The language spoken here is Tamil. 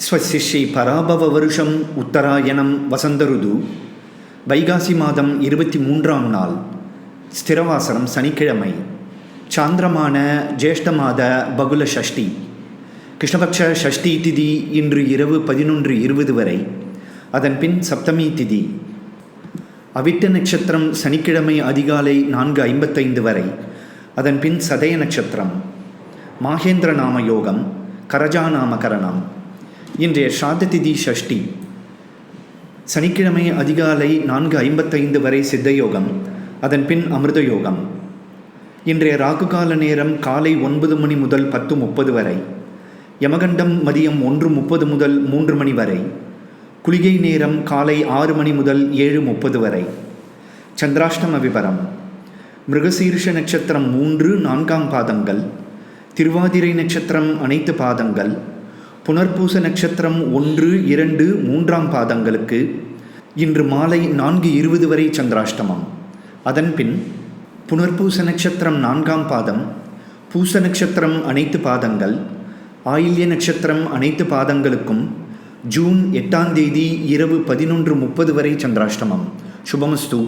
ஸ்வஸ்ய ஸ்ரீ பராபவ வருஷம் உத்தராயணம் வசந்த ருது வைகாசி மாதம் 23ஆம் நாள் ஸ்திரவாசரம் சனிக்கிழமை சாந்திரமான ஜேஷ்ட மாத பகுல ஷஷ்டி கிருஷ்ணபக்ஷ ஷஷ்டி திதி இன்று இரவு 11:20 வரை. அதன் பின் சப்தமி திதி. அவிட்ட நட்சத்திரம் சனிக்கிழமை அதிகாலை 4:55 வரை. அதன் பின் சதய நட்சத்திரம். மாகேந்திர நாம யோகம், கரஜா நாமகரணம். இன்றைய ஸ்ராத்த திதி ஷஷ்டி. சனிக்கிழமை அதிகாலை 4:55 வரை சித்தயோகம், அதன் பின் அமிர்த யோகம். இன்றைய ராகுகால நேரம் காலை 9 மணி முதல் 10:30 வரை. யமகண்டம் மதியம் 1:30 முதல் 3 மணி வரை. குளிகை நேரம் காலை 6 மணி முதல் 7:30 வரை. சந்திராஷ்டம விவரம். மிருகசீர்ஷ நட்சத்திரம் 3, 4ஆம் பாதங்கள். திருவாதிரை நட்சத்திரம் அனைத்து பாதங்கள். புனர்பூச நட்சத்திரம் 1, 2, 3ஆம் பாதங்களுக்கு இன்று மாலை 4:20 வரை சந்திராஷ்டமம். அதன் பின் புனர்பூச நட்சத்திரம் 4ஆம் பாதம், பூச நட்சத்திரம் அனைத்து பாதங்கள், ஆயில்ய நட்சத்திரம் அனைத்து பாதங்களுக்கும் ஜூன் 8ஆம் தேதி இரவு 11:30 வரை சந்திராஷ்டமம். சுபமஸ்து.